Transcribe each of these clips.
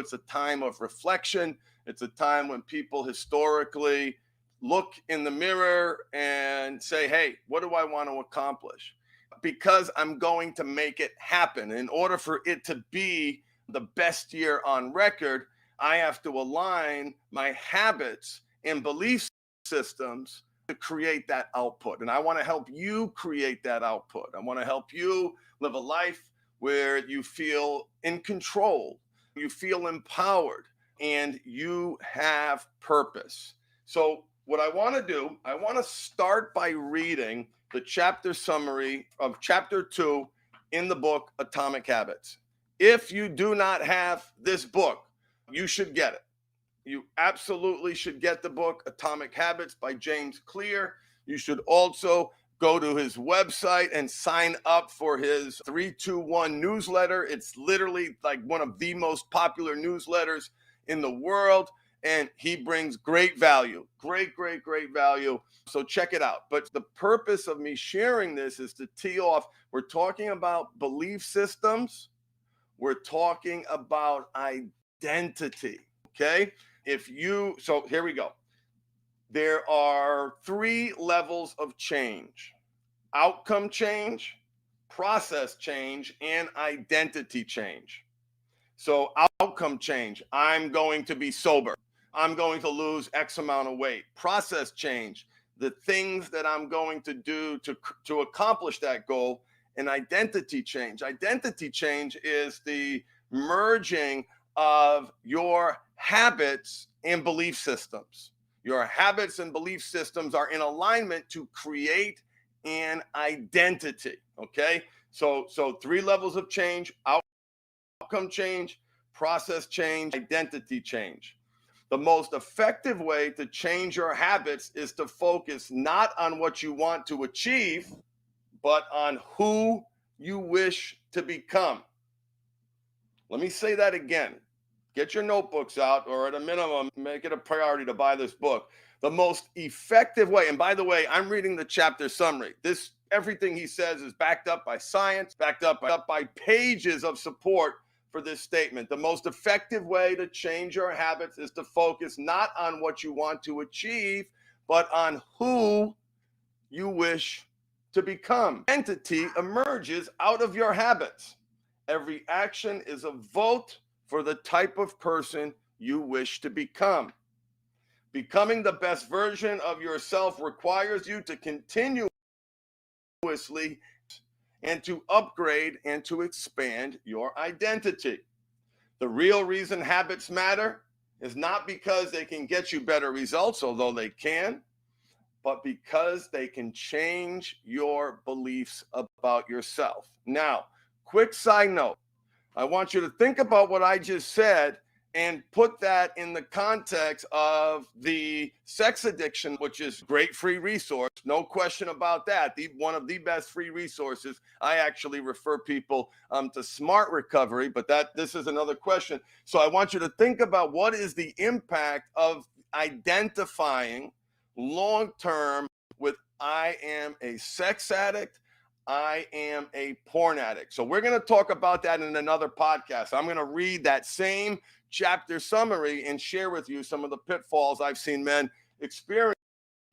It's a time of reflection. It's a time when people historically look in the mirror and say, hey, what do I want to accomplish? Because I'm going to make it happen. In order for it to be the best year on record, I have to align my habits and belief systems to create that output. And I want to help you create that output. I want to help you live a life where you feel in control, you feel empowered, and you have purpose. So what I want to do, I want to start by reading the chapter summary of chapter 2 in the book Atomic Habits. If you do not have this book, you should get it. You absolutely should get the book Atomic Habits by James Clear. You should also go to his website and sign up for his 321 newsletter. It's literally like one of the most popular newsletters in the world, and he brings great value, great value. So check it out. But the purpose of me sharing this is to tee off. We're talking about belief systems. We're talking about identity, okay? So here we go. There are 3 levels of change: outcome change, process change, and identity change. So outcome change, I'm going to be sober. I'm going to lose X amount of weight. Process change, the things that I'm going to do to accomplish that goal. And identity change. Identity change is the merging of your habits and belief systems. Your habits and belief systems are in alignment to create an identity, okay? So 3 levels of change: outcome change, process change, identity change. The most effective way to change your habits is to focus not on what you want to achieve, but on who you wish to become. Let me say that again. Get your notebooks out, or at a minimum, make it a priority to buy this book. The most effective way, and by the way, I'm reading the chapter summary. Everything he says is backed up by science, backed up by pages of support for this statement. The most effective way to change your habits is to focus not on what you want to achieve, but on who you wish to become. Identity emerges out of your habits. Every action is a vote for the type of person you wish to become. Becoming the best version of yourself requires you to continuously and to upgrade and to expand your identity. The real reason habits matter is not because they can get you better results, although they can, but because they can change your beliefs about yourself. Now, quick side note, I want you to think about what I just said and put that in the context of the sex addiction, which is a great free resource. No question about that. One of the best free resources. I actually refer people to Smart Recovery, but this is another question. So I want you to think about what is the impact of identifying long-term with I am a sex addict, I am a porn addict. So we're going to talk about that in another podcast. I'm going to read that same chapter summary and share with you some of the pitfalls I've seen men experience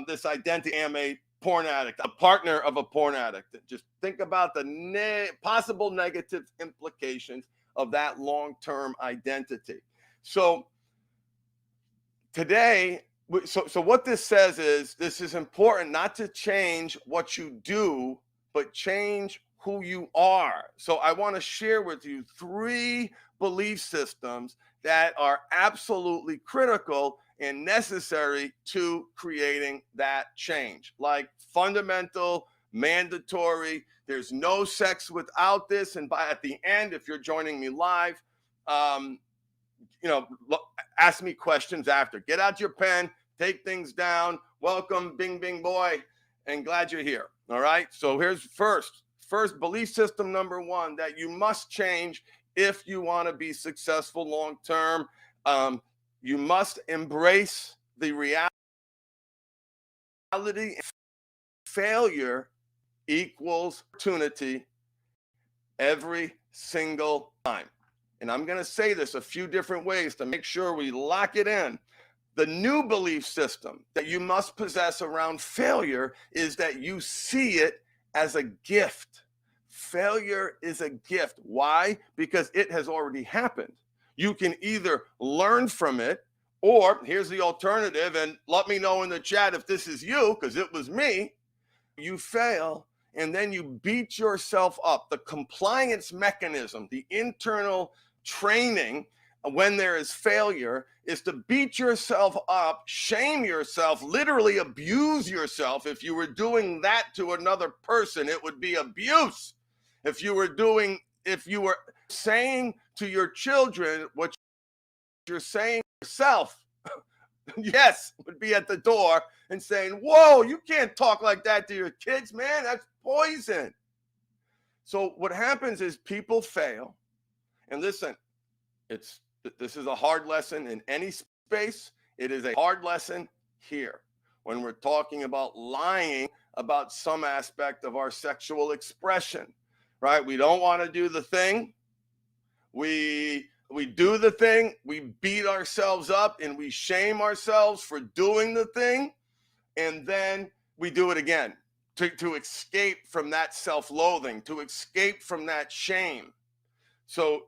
this identity. I am a porn addict, a partner of a porn addict. Just think about the possible negative implications of that long-term identity. So today, so what this says is this is important not to change what you do, but change who you are. So I want to share with you 3 belief systems that are absolutely critical and necessary to creating that change. Like fundamental, mandatory, there's no sex without this. And at the end, if you're joining me live, ask me questions after. Get out your pen, take things down. Welcome, Bing Bing Boy, and glad you're here. All right. So here's first belief system number 1 that you must change if you want to be successful long term. You must embrace the reality failure equals opportunity every single time. and I'm going to say this a few different ways to make sure we lock it in. The new belief system that you must possess around failure is that you see it as a gift. Failure is a gift. Why? Because it has already happened. You can either learn from it, or here's the alternative, and let me know in the chat if this is you, because it was me. You fail, and then you beat yourself up. The compliance mechanism, the internal training when there is failure, is to beat yourself up, shame yourself, literally abuse yourself. If you were doing that to another person, it would be abuse. If you were saying to your children what you're saying to yourself, yes, would be at the door and saying, whoa, you can't talk like that to your kids, man. That's poison. So what happens is people fail. And listen, this is a hard lesson in any space. It is a hard lesson here when we're talking about lying about some aspect of our sexual expression, right? We don't want to do the thing. We do the thing, we beat ourselves up and we shame ourselves for doing the thing, and then we do it again to escape from that self-loathing, to escape from that shame. So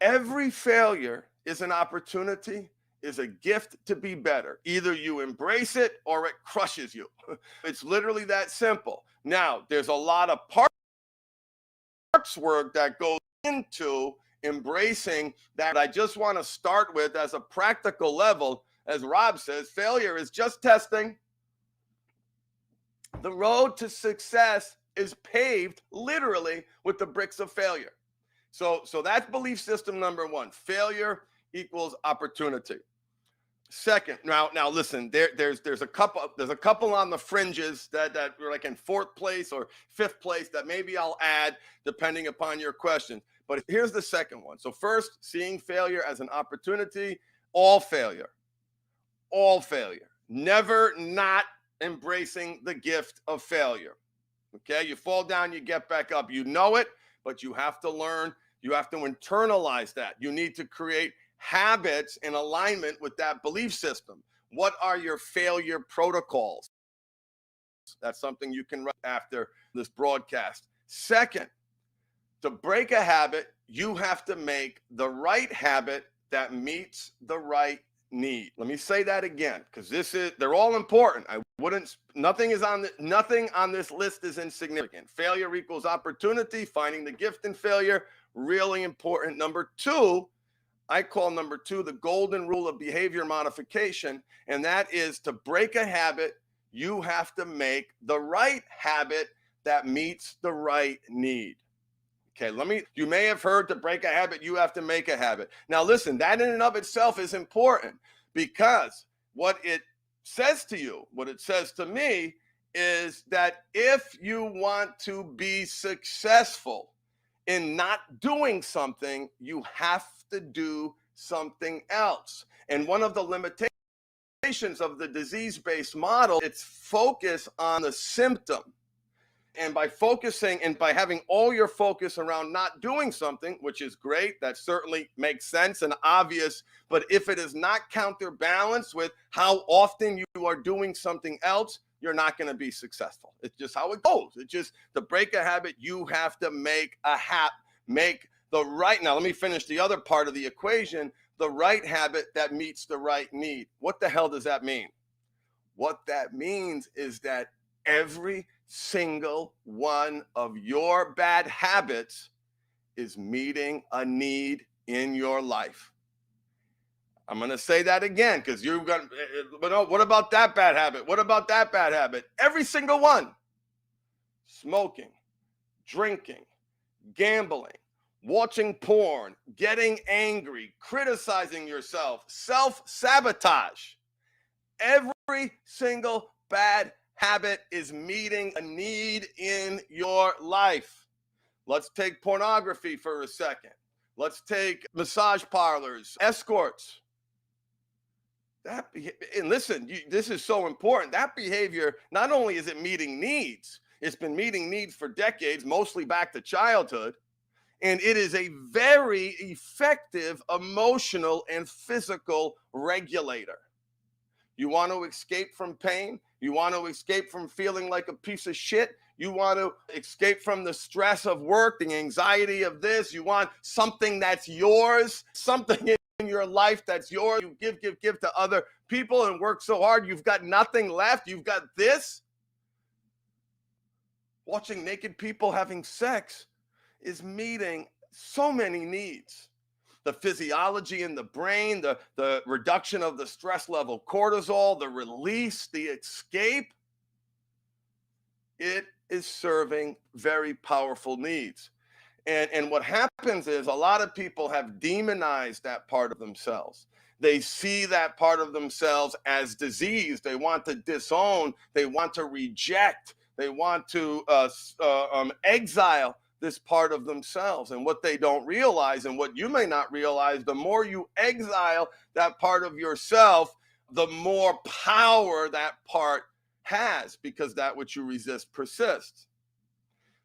every failure is an opportunity, is a gift to be better. Either you embrace it or it crushes you. It's literally that simple. Now, there's a lot of parts work that goes into embracing that. I just want to start with, as a practical level, as Rob says, failure is just testing. The road to success is paved literally with the bricks of failure. So that's belief system number one. Failure equals opportunity. Second, now listen, there's a couple on the fringes that are like in fourth place or fifth place that maybe I'll add depending upon your question. But here's the second one. So first, seeing failure as an opportunity. All failure, never not embracing the gift of failure. Okay, you fall down, you get back up. You know it, but you have to learn. You have to internalize that. You need to create habits in alignment with that belief system. What are your failure protocols? That's something you can write after this broadcast. Second, to break a habit, you have to make the right habit that meets the right need. Let me say that again, because they're all important. Nothing on this list is insignificant. Failure equals opportunity, finding the gift in failure, really important. Number two, I call number two the golden rule of behavior modification, and that is to break a habit, you have to make the right habit that meets the right need. Okay, you may have heard to break a habit, you have to make a habit. Now listen, that in and of itself is important, because what it says to you, what it says to me, is that if you want to be successful in not doing something, you have to do something else. And one of the limitations of the disease-based model, it's focus on the symptom. And by focusing and by having all your focus around not doing something, which is great, that certainly makes sense and obvious, but if it is not counterbalanced with how often you are doing something else, you're not going to be successful. It's just how it goes. It's just, to break a habit, you have to make the right. Now, let me finish the other part of the equation, the right habit that meets the right need. What the hell does that mean? What that means is that every single one of your bad habits is meeting a need in your life. I'm going to say that again, because you're going to, what about that bad habit? What about that bad habit? Every single one. Smoking, drinking, gambling, watching porn, getting angry, criticizing yourself, self-sabotage. Every single bad habit is meeting a need in your life. Let's take pornography for a second. Let's take massage parlors, escorts. And listen, this is so important. That behavior, not only is it meeting needs, it's been meeting needs for decades, mostly back to childhood. And it is a very effective emotional and physical regulator. You want to escape from pain? You want to escape from feeling like a piece of shit? You want to escape from the stress of work, the anxiety of this? You want something that's yours, something in your life that's yours. You give to other people and work so hard, you've got nothing left. You've got this. Watching naked people having sex is meeting so many needs. The physiology in the brain, the reduction of the stress level cortisol, the release, the escape. It is serving very powerful needs. And what happens is a lot of people have demonized that part of themselves. They see that part of themselves as disease. They want to disown. They want to reject. They want to exile this part of themselves. And what they don't realize, and what you may not realize, the more you exile that part of yourself, the more power that part has, because that which you resist persists.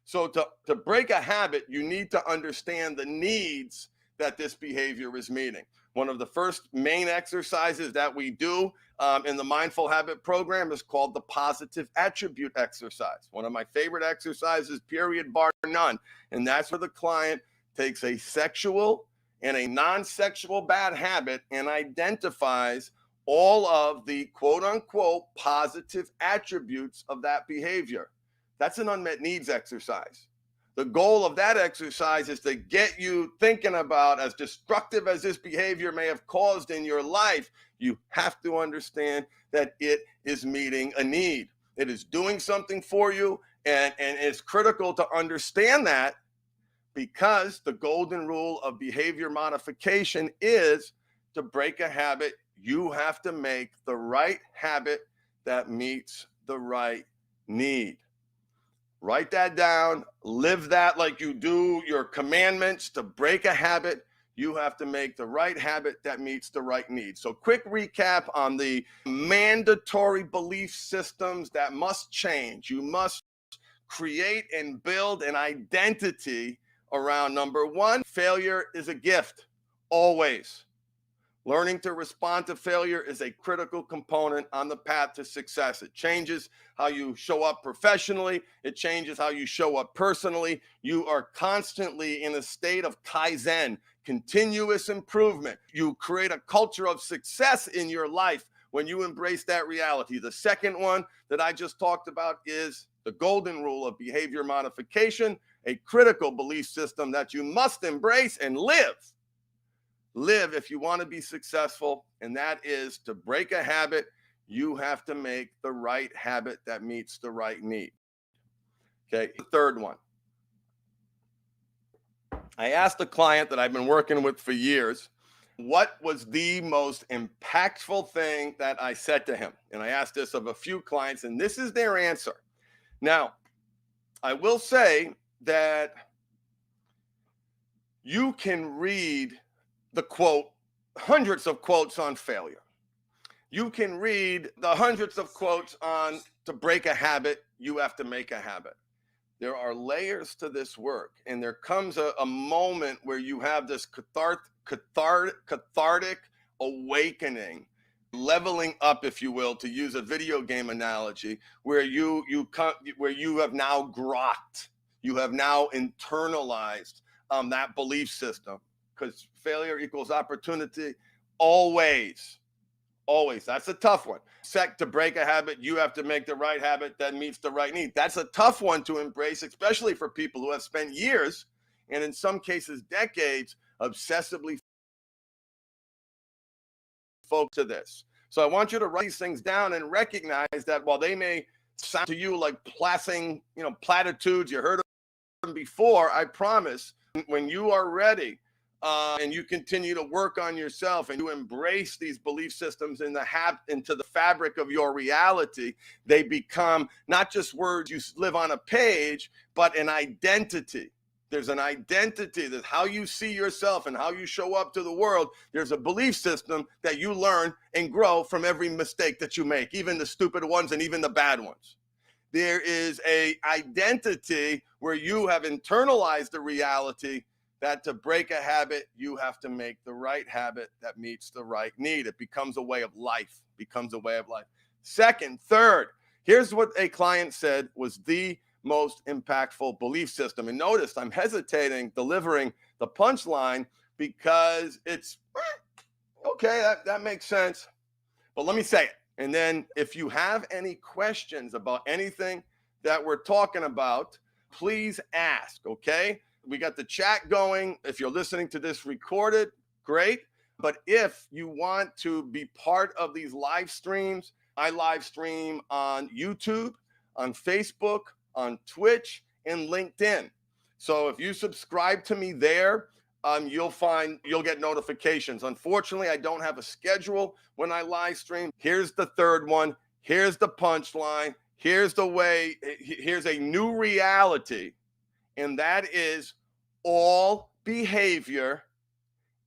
So to break a habit, you need to understand the needs that this behavior is meeting. One of the first main exercises that we do in the Mindful Habit program is called the positive attribute exercise. One of my favorite exercises, period, bar none. And that's where the client takes a sexual and a non-sexual bad habit and identifies all of the quote unquote positive attributes of that behavior. That's an unmet needs exercise. The goal of that exercise is to get you thinking about, as destructive as this behavior may have caused in your life, you have to understand that it is meeting a need. It is doing something for you, and it's critical to understand that, because the golden rule of behavior modification is to break a habit, you have to make the right habit that meets the right need. Write that down, live that like you do your commandments. To break a habit, you have to make the right habit that meets the right need. So quick recap on the mandatory belief systems that must change. You must create and build an identity around, number one, failure is a gift, always. Learning to respond to failure is a critical component on the path to success. It changes how you show up professionally. It changes how you show up personally. You are constantly in a state of Kaizen, continuous improvement. You create a culture of success in your life when you embrace that reality. The second one that I just talked about is the golden rule of behavior modification, a critical belief system that you must embrace and live if you want to be successful, and that is to break a habit, you have to make the right habit that meets the right need. Okay, the third one. I asked a client that I've been working with for years, what was the most impactful thing that I said to him? And I asked this of a few clients, and this is their answer. Now, I will say that you can read the quote, hundreds of quotes on failure. You can read the hundreds of quotes on to break a habit, you have to make a habit. There are layers to this work, and there comes a moment where you have this cathartic awakening, leveling up, if you will, to use a video game analogy, where you have now grokked, you have now internalized that belief system. Because failure equals opportunity, always. That's a tough one. To break a habit, you have to make the right habit that meets the right need. That's a tough one to embrace, especially for people who have spent years, and in some cases decades, obsessively focused to this. So I want you to write these things down and recognize that while they may sound to you like platitudes, you heard them before, I promise when you are ready, and you continue to work on yourself and you embrace these belief systems into the fabric of your reality, they become not just words you live on a page, but an identity. There's an identity. That's how you see yourself and how you show up to the world. There's a belief system that you learn and grow from every mistake that you make, even the stupid ones and even the bad ones. There is a identity where you have internalized the reality that to break a habit, you have to make the right habit that meets the right need. It becomes a way of life, Second, third, here's what a client said was the most impactful belief system. And notice I'm hesitating delivering the punchline because it's okay, that makes sense. But let me say it. And then if you have any questions about anything that we're talking about, please ask, okay? We got the chat going. If you're listening to this recorded, great. But if you want to be part of these live streams, I live stream on YouTube, on Facebook, on Twitch, and LinkedIn. So if you subscribe to me there, you'll get notifications. Unfortunately, I don't have a schedule when I live stream. Here's the third one. Here's the punchline. Here's the way. Here's a new reality, and that is all behavior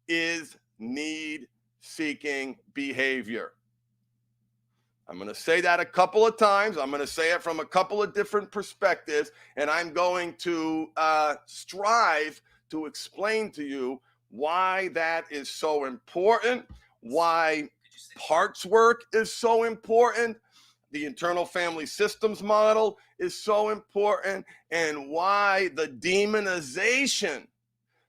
is need-seeking behavior. I'm going to say that a couple of times. I'm going to say it from a couple of different perspectives, and I'm going to strive to explain to you why that is so important, why parts work is so important, the internal family systems model is so important, and why the demonization,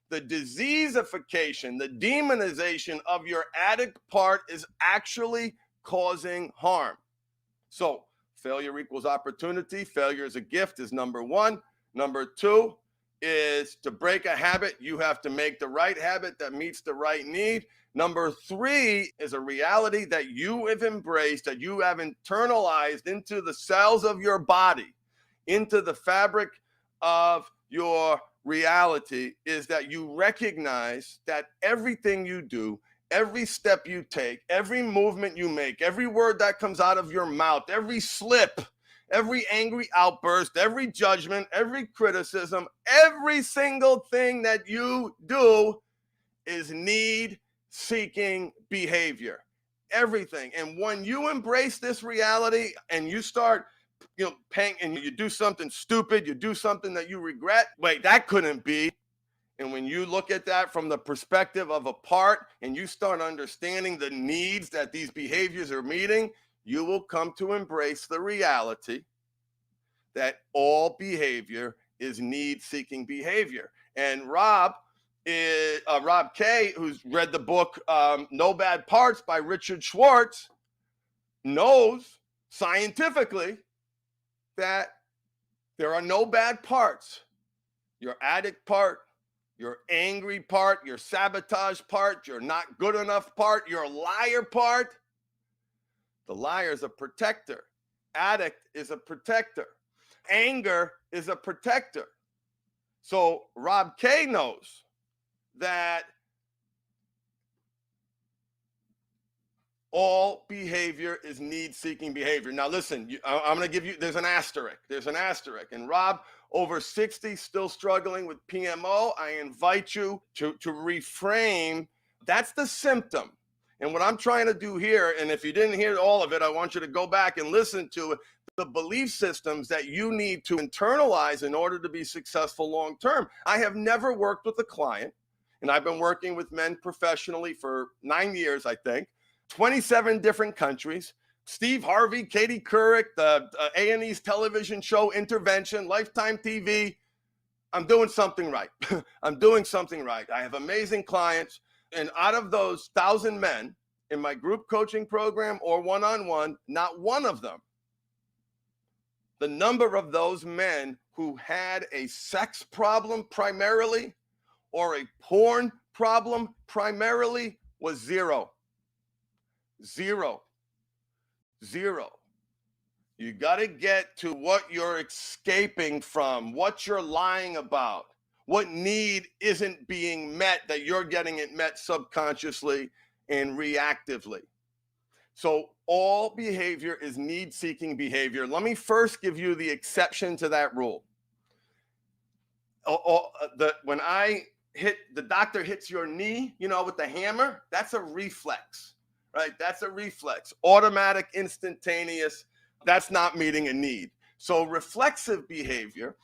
the diseasification, the demonization of your addict part is actually causing harm. So failure equals opportunity. Failure is a gift is number one. Number two is to break a habit, you have to make the right habit that meets the right need. Number three is a reality that you have embraced, that you have internalized into the cells of your body, into the fabric of your reality, is that you recognize that everything you do, every step you take, every movement you make, every word that comes out of your mouth, every slip, every angry outburst, every judgment, every criticism, every single thing that you do is need-seeking behavior. Everything. And when you embrace this reality and you start, paying, and you do something stupid, you do something that you regret, wait, that couldn't be. And when you look at that from the perspective of a part and you start understanding the needs that these behaviors are meeting, you will come to embrace the reality that all behavior is need-seeking behavior. And Rob K., who's read the book No Bad Parts by Richard Schwartz, knows scientifically that there are no bad parts. Your addict part, your angry part, your sabotage part, your not good enough part, your liar part. The liar is a protector. Addict is a protector. Anger is a protector. So Rob K. knows that all behavior is need-seeking behavior. Now listen, I'm going to give you, there's an asterisk. And Rob, over 60, still struggling with PMO, I invite you to reframe. That's the symptom. And what I'm trying to do here, and if you didn't hear all of it, I want you to go back and listen to it, the belief systems that you need to internalize in order to be successful long term. I have never worked with a client, and I've been working with men professionally for 9 years, I think, 27 different countries. Steve Harvey, Katie Couric, the A&E's television show Intervention, Lifetime TV. I'm doing something right. I'm doing something right. I have amazing clients. And out of those 1,000 men in my group coaching program or one-on-one, not one of them, the number of those men who had a sex problem primarily or a porn problem primarily was zero. Zero. You got to get to what you're escaping from, what you're lying about, what need isn't being met that you're getting it met subconsciously and reactively. So all behavior is need-seeking behavior. Let me first give you the exception to that rule. When the doctor hits your knee, with the hammer, that's a reflex, right? That's a reflex, automatic, instantaneous. That's not meeting a need. So reflexive behavior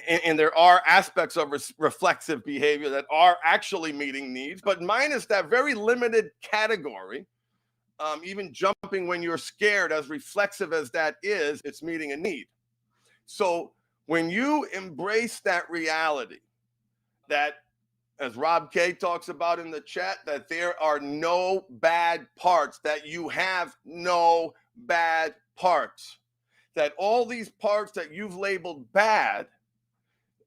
and there are aspects of reflexive behavior that are actually meeting needs, but minus that very limited category, even jumping when you're scared, as reflexive as that is, it's meeting a need. So when you embrace that reality, that, as Rob K talks about in the chat, that there are no bad parts, that you have no bad parts, that all these parts that you've labeled bad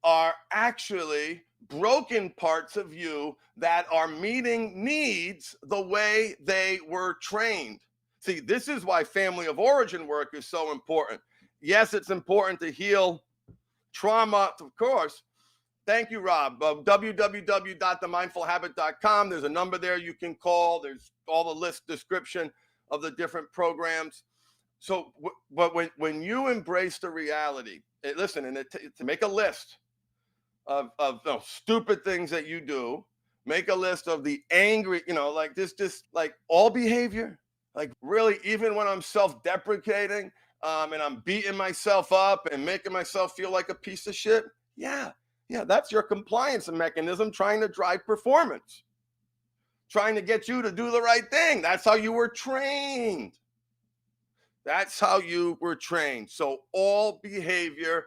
are actually broken parts of you that are meeting needs the way they were trained. See, this is why family of origin work is so important. Yes, it's important to heal trauma, of course. Thank you, Rob. www.themindfulhabit.com. There's a number there you can call. There's all the list description of the different programs. So, but when you embrace the reality, listen, and to make a list of stupid things that you do, make a list of the angry, like this, like all behavior, like really, even when I'm self-deprecating, and I'm beating myself up and making myself feel like a piece of shit. Yeah, that's your compliance mechanism trying to drive performance, trying to get you to do the right thing. That's how you were trained. That's how you were trained. So all behavior,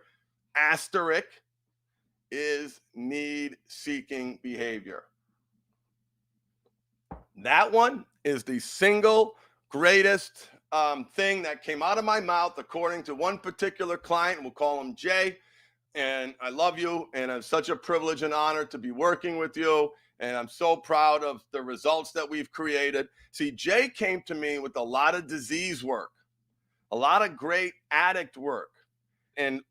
asterisk, is need-seeking behavior. That one is the single greatest thing that came out of my mouth, according to one particular client. We'll call him Jay. And I love you, and it's such a privilege and honor to be working with you. And I'm so proud of the results that we've created. See, Jay came to me with a lot of disease work, a lot of great addict work. And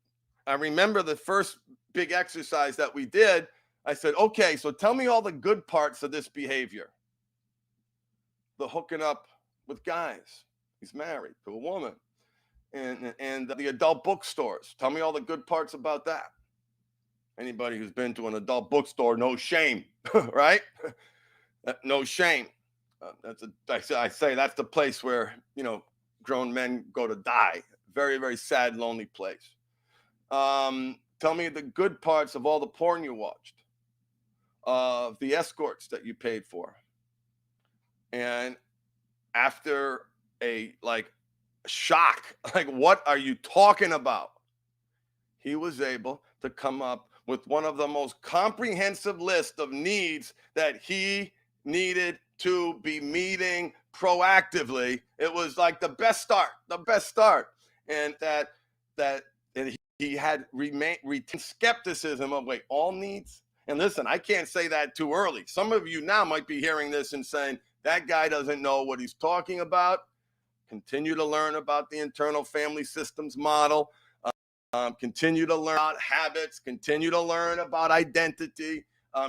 I remember the first big exercise that we did, I said, okay, so tell me all the good parts of this behavior. The hooking up with guys. He's married to a woman. And the adult bookstores. Tell me all the good parts about that. Anybody who's been to an adult bookstore, no shame, right? No shame. I say that's the place where, grown men go to die. Very, very sad, lonely place. Tell me the good parts of all the porn you watched, of the escorts that you paid for. And after a shock, like, what are you talking about? He was able to come up with one of the most comprehensive list of needs that he needed to be meeting proactively. It was like the best start. And he had retained skepticism of, wait, all needs? And listen, I can't say that too early. Some of you now might be hearing this and saying, that guy doesn't know what he's talking about. Continue to learn about the internal family systems model. Continue to learn about habits. Continue to learn about identity.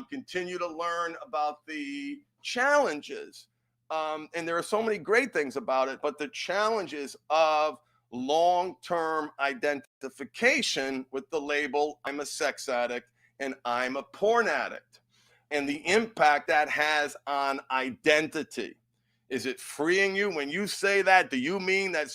Continue to learn about the challenges. And there are so many great things about it, but the challenges of long-term identification with the label, I'm a sex addict and I'm a porn addict, and the impact that has on identity. Is it freeing you? When you say that, do you mean that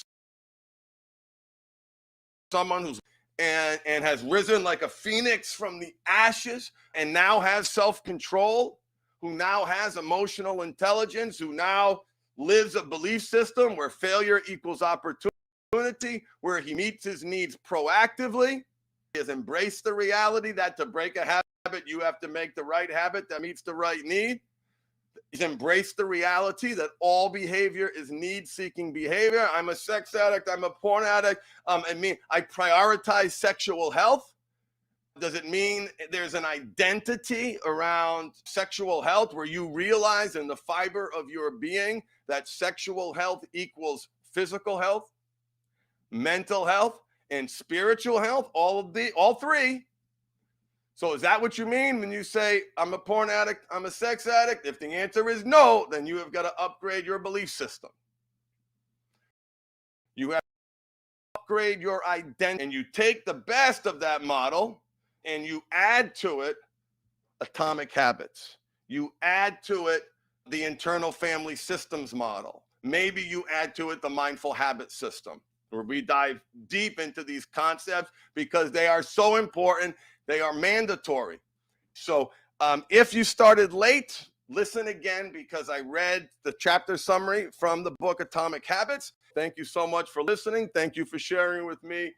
someone who's and has risen like a phoenix from the ashes and now has self-control, who now has emotional intelligence, who now lives a belief system where failure equals opportunity, where he meets his needs proactively? He has embraced the reality that to break a habit, you have to make the right habit that meets the right need. He's embraced the reality that all behavior is need-seeking behavior. I'm a sex addict. I'm a porn addict. I prioritize sexual health. Does it mean there's an identity around sexual health where you realize in the fiber of your being that sexual health equals physical health, mental health, and spiritual health? All three. So is that what you mean when you say, I'm a porn addict, I'm a sex addict? If the answer is no, then you have got to upgrade your belief system. You have to upgrade your identity, and you take the best of that model and you add to it atomic habits. You add to it the internal family systems model. Maybe you add to it the mindful habit system. where we dive deep into these concepts because they are so important. They are mandatory. So if you started late, listen again because I read the chapter summary from the book Atomic Habits. Thank you so much for listening. Thank you for sharing with me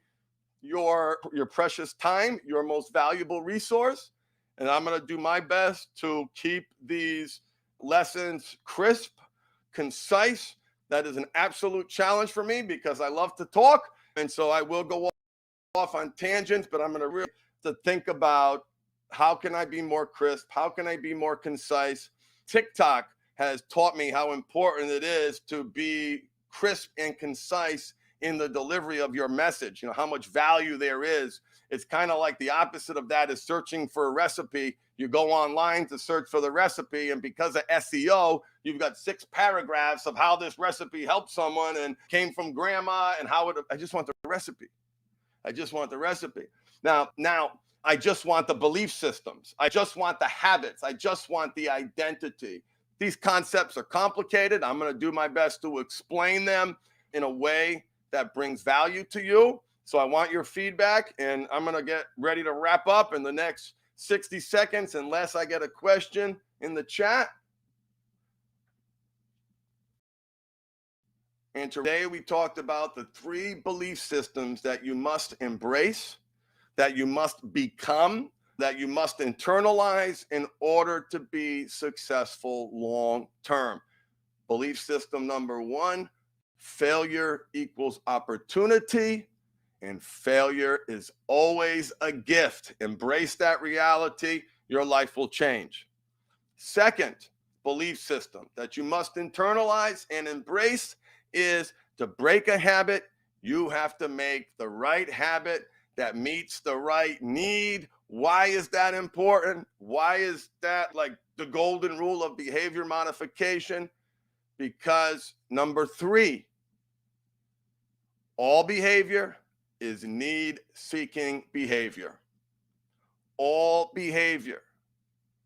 your precious time, your most valuable resource. And I'm going to do my best to keep these lessons crisp, concise. That is an absolute challenge for me because I love to talk. And so I will go off on tangents, but I'm going to really to think about how can I be more crisp? How can I be more concise? TikTok has taught me how important it is to be crisp and concise in the delivery of your message, how much value there is. It's kind of like the opposite of that is searching for a recipe. You go online to search for the recipe, and because of SEO, you've got 6 paragraphs of how this recipe helped someone and came from grandma and how it, I just want the recipe. I just want the recipe. Now, I just want the belief systems. I just want the habits. I just want the identity. These concepts are complicated. I'm going to do my best to explain them in a way that brings value to you. So I want your feedback, and I'm going to get ready to wrap up in the next 60 seconds unless I get a question in the chat. And today we talked about the 3 belief systems that you must embrace, that you must become, that you must internalize in order to be successful long term. Belief system number 1, failure equals opportunity, and failure is always a gift. Embrace that reality. Your life will change. Second belief system that you must internalize and embrace is to break a habit, you have to make the right habit that meets the right need. Why is that important? Why is that like the golden rule of behavior modification? Because number 3, all behavior is need-seeking behavior. All behavior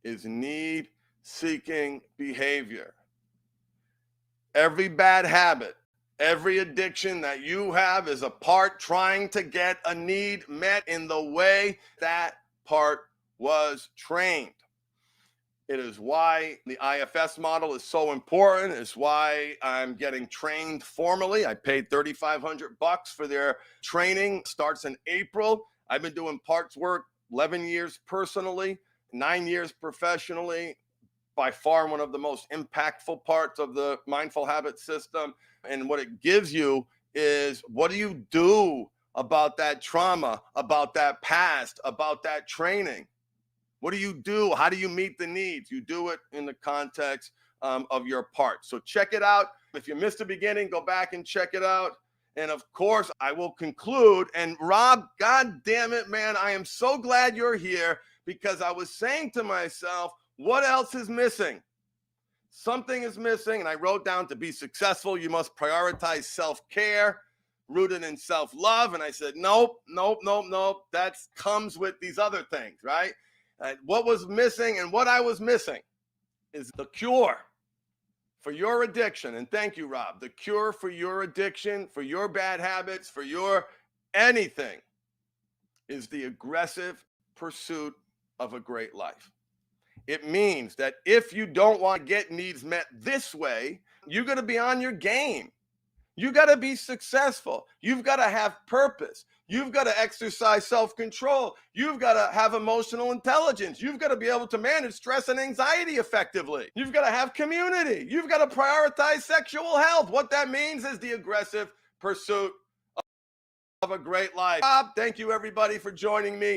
is need-seeking behavior. Every bad habit, every addiction that you have is a part trying to get a need met in the way that part was trained. It is why the IFS model is so important. It's why I'm getting trained formally. I paid $3,500 for their training. Starts in April. I've been doing parts work 11 years personally, 9 years professionally. By far one of the most impactful parts of the mindful habit system. And what it gives you is, what do you do about that trauma, about that past, about that training? What do you do? How do you meet the needs? You do it in the context of your part. So check it out. If you missed the beginning, go back and check it out. And of course, I will conclude. And Rob, God damn it, man, I am so glad you're here because I was saying to myself, what else is missing? Something is missing. And I wrote down, to be successful, you must prioritize self-care, rooted in self-love. And I said, nope. That comes with these other things, right? What was missing and what I was missing is the cure for your addiction. And thank you, Rob. The cure for your addiction, for your bad habits, for your anything is the aggressive pursuit of a great life. It means that if you don't want to get needs met this way, you're going to be on your game. You got to be successful. You've got to have purpose. You've got to exercise self-control. You've got to have emotional intelligence. You've got to be able to manage stress and anxiety effectively. You've got to have community. You've got to prioritize sexual health. What that means is the aggressive pursuit of a great life. Bob, thank you everybody for joining me.